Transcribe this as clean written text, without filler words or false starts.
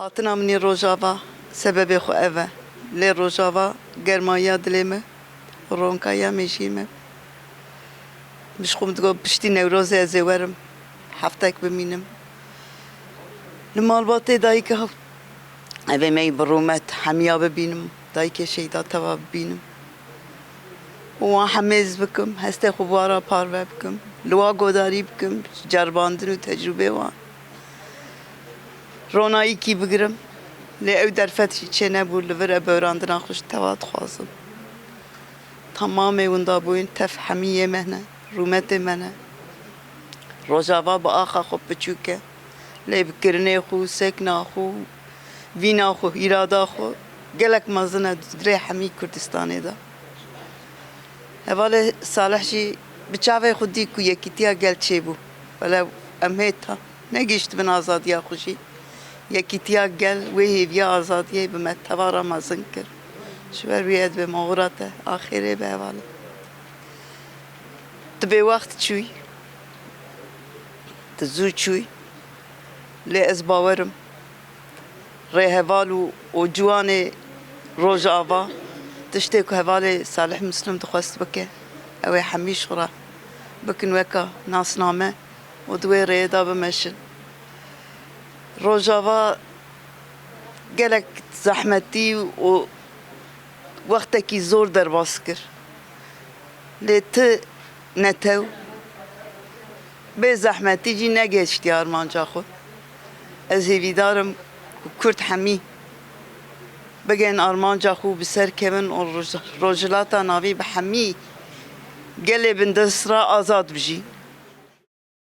Hatina minî rojava sebebê xwe ev e. Lê rojava germaya dilê me, ronkaya mêjiyê me. Ji xwe min digot piştî Newrozê ez ê werim, heftek bimînim. Li malbatê dayîka evê me yî bi rûmet hemiya bibînim, dayîkê şehîda teva bibînim. û wan hemêz bikim, hestê xwe bi wara parve bikim, li wa godarî bikim, ceribandin û tecrübê wan. Ronayîkî bigirim. Lê ew derfet jî çê nebû li vir ebewerandina xwe ji teva dixwazim. Temamê winda bûyîn tev hemiyê me ne, rûmetê me ne. Rojava bi axa xwe piçûk e. Lê bi kirinê xwe, sekna xwe, vîna xwe, îrada xwe gelek mezin e girê hemî Kurdistanê de. Hevalê Salih jî bi çavê xwe dî ku yekîtiya gel çêbû. Belev em hêta negîştibin azadiya xwe jî. Yekîtiya gel wê hêviya azadiyê bi me tevara mezin kir. Ji ber wî ez bê mawira te axirê be hevalê. Tu bêwext çûyî, tu zû çûyî. Lê ez bawerim rêheval û ciwanê Rojava tiştê ku hevalê Salih Mislim dixwest bike, ew ê hemî ji xwe re bikin weka nasname û di wê rêyê de bimeşin. Rojava gelek zehmetî û wextekî zor derbas kir. Lê ti netew bê zehmetî jî negeştiye armanca xwe. Ez hêvîdar im ku Kurd hemî bigên armanca xwe bi ser kevin û rojhilata navî bi hemî gelê bindesra azad bijî.